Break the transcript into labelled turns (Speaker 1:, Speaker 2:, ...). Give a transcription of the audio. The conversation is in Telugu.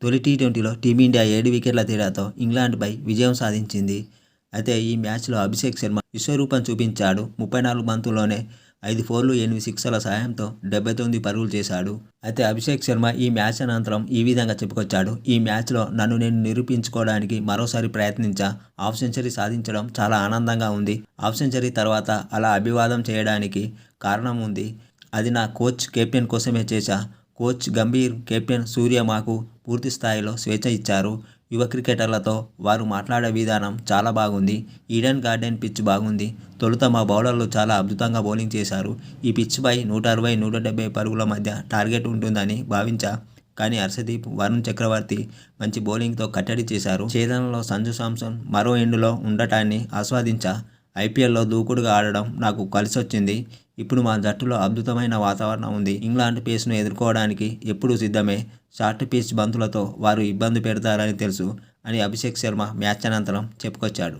Speaker 1: తొలి టీ20లో టీమిండియా 7 వికెట్ల తేడాతో ఇంగ్లాండ్పై విజయం సాధించింది. అయితే ఈ మ్యాచ్లో అభిషేక్ శర్మ విశ్వరూపం చూపించాడు. 34 బంతుల్లోనే 5 ఫోర్లు 8 సిక్సర్ల సాయంతో 79 పరుగులు చేశాడు. అయితే అభిషేక్ శర్మ ఈ మ్యాచ్ అనంతరం ఈ విధంగా చెప్పుకొచ్చాడు. ఈ మ్యాచ్లో నన్ను నేను నిరూపించుకోవడానికి మరోసారి ప్రయత్నించా. హాఫ్ సెంచరీ సాధించడం చాలా ఆనందంగా ఉంది. హాఫ్ సెంచరీ తర్వాత అలా అభివాదం చేయడానికి కారణం ఉంది. అది నా కోచ్, కెప్టెన్ కోసమే చేశా. కోచ్ గంభీర్, కెప్టెన్ సూర్య మాకు పూర్తి స్థాయిలో స్వేచ్ఛ ఇచ్చారు. యువ క్రికెటర్లతో వారు మాట్లాడే విధానం చాలా బాగుంది. ఈడెన్ గార్డెన్ పిచ్ బాగుంది. తొలుత మా బౌలర్లు చాలా అద్భుతంగా బౌలింగ్ చేశారు. ఈ పిచ్పై 160, 170 పరుగుల మధ్య టార్గెట్ ఉంటుందని భావించా. కానీ హర్షదీప్, వరుణ్ చక్రవర్తి మంచి బౌలింగ్తో కట్టడి చేశారు. ఛేదనలో సంజు శాంసన్ మరో ఎండులో ఉండటాన్ని ఆస్వాదించా. ఐపీఎల్లో దూకుడుగా ఆడడం నాకు కలిసొచ్చింది. ఇప్పుడు మా జట్టులో అద్భుతమైన వాతావరణం ఉంది. ఇంగ్లాండ్ పేస్ను ఎదుర్కోవడానికి ఎప్పుడూ సిద్ధమే. షార్ట్ పిచ్ బంతులతో వారు ఇబ్బంది పెడతారని తెలుసు అని అభిషేక్ శర్మ మ్యాచ్ అనంతరం చెప్పుకొచ్చాడు.